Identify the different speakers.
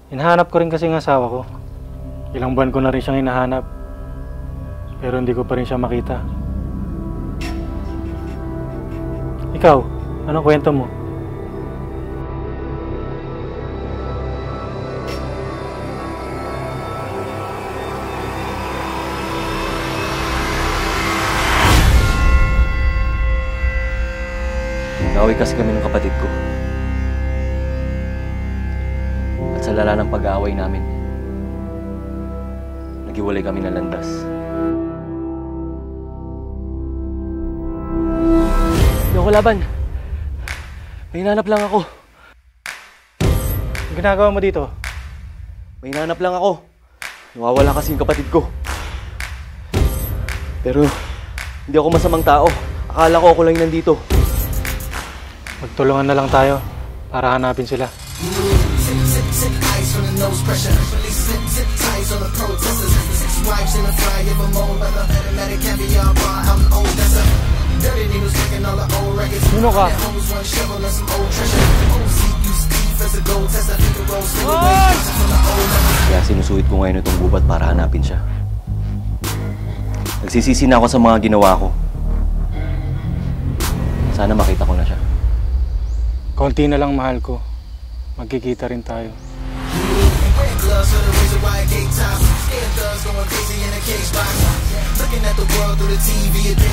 Speaker 1: Hinahanap ko rin kasi ang asawa ko. Ilang buwan ko na rin siyang hinahanap. Pero hindi ko pa rin siya makita. Ikaw, anong kwento mo?
Speaker 2: Naway kasi kami ng kapatid ko. At sa lala ng pag-aaway namin, naghiwalay kami ng landas. Hindi ako laban. May hinanap lang ako.
Speaker 1: Ang ginagawa mo dito?
Speaker 2: May hinanap lang ako. Nawawala kasi yung kapatid ko. Pero hindi ako masamang tao. Akala ko ako lang nandito.
Speaker 1: Magtulungan na lang tayo para hanapin sila. Sino ka?
Speaker 2: Kaya sinusuhit ko ngayon itong gubat para hanapin siya. Nagsisisi na ako sa mga ginawa ko. Sana makita ko na siya.
Speaker 1: Konti na lang, mahal ko. Magkikita rin tayo.
Speaker 3: Looking at the world through the TV.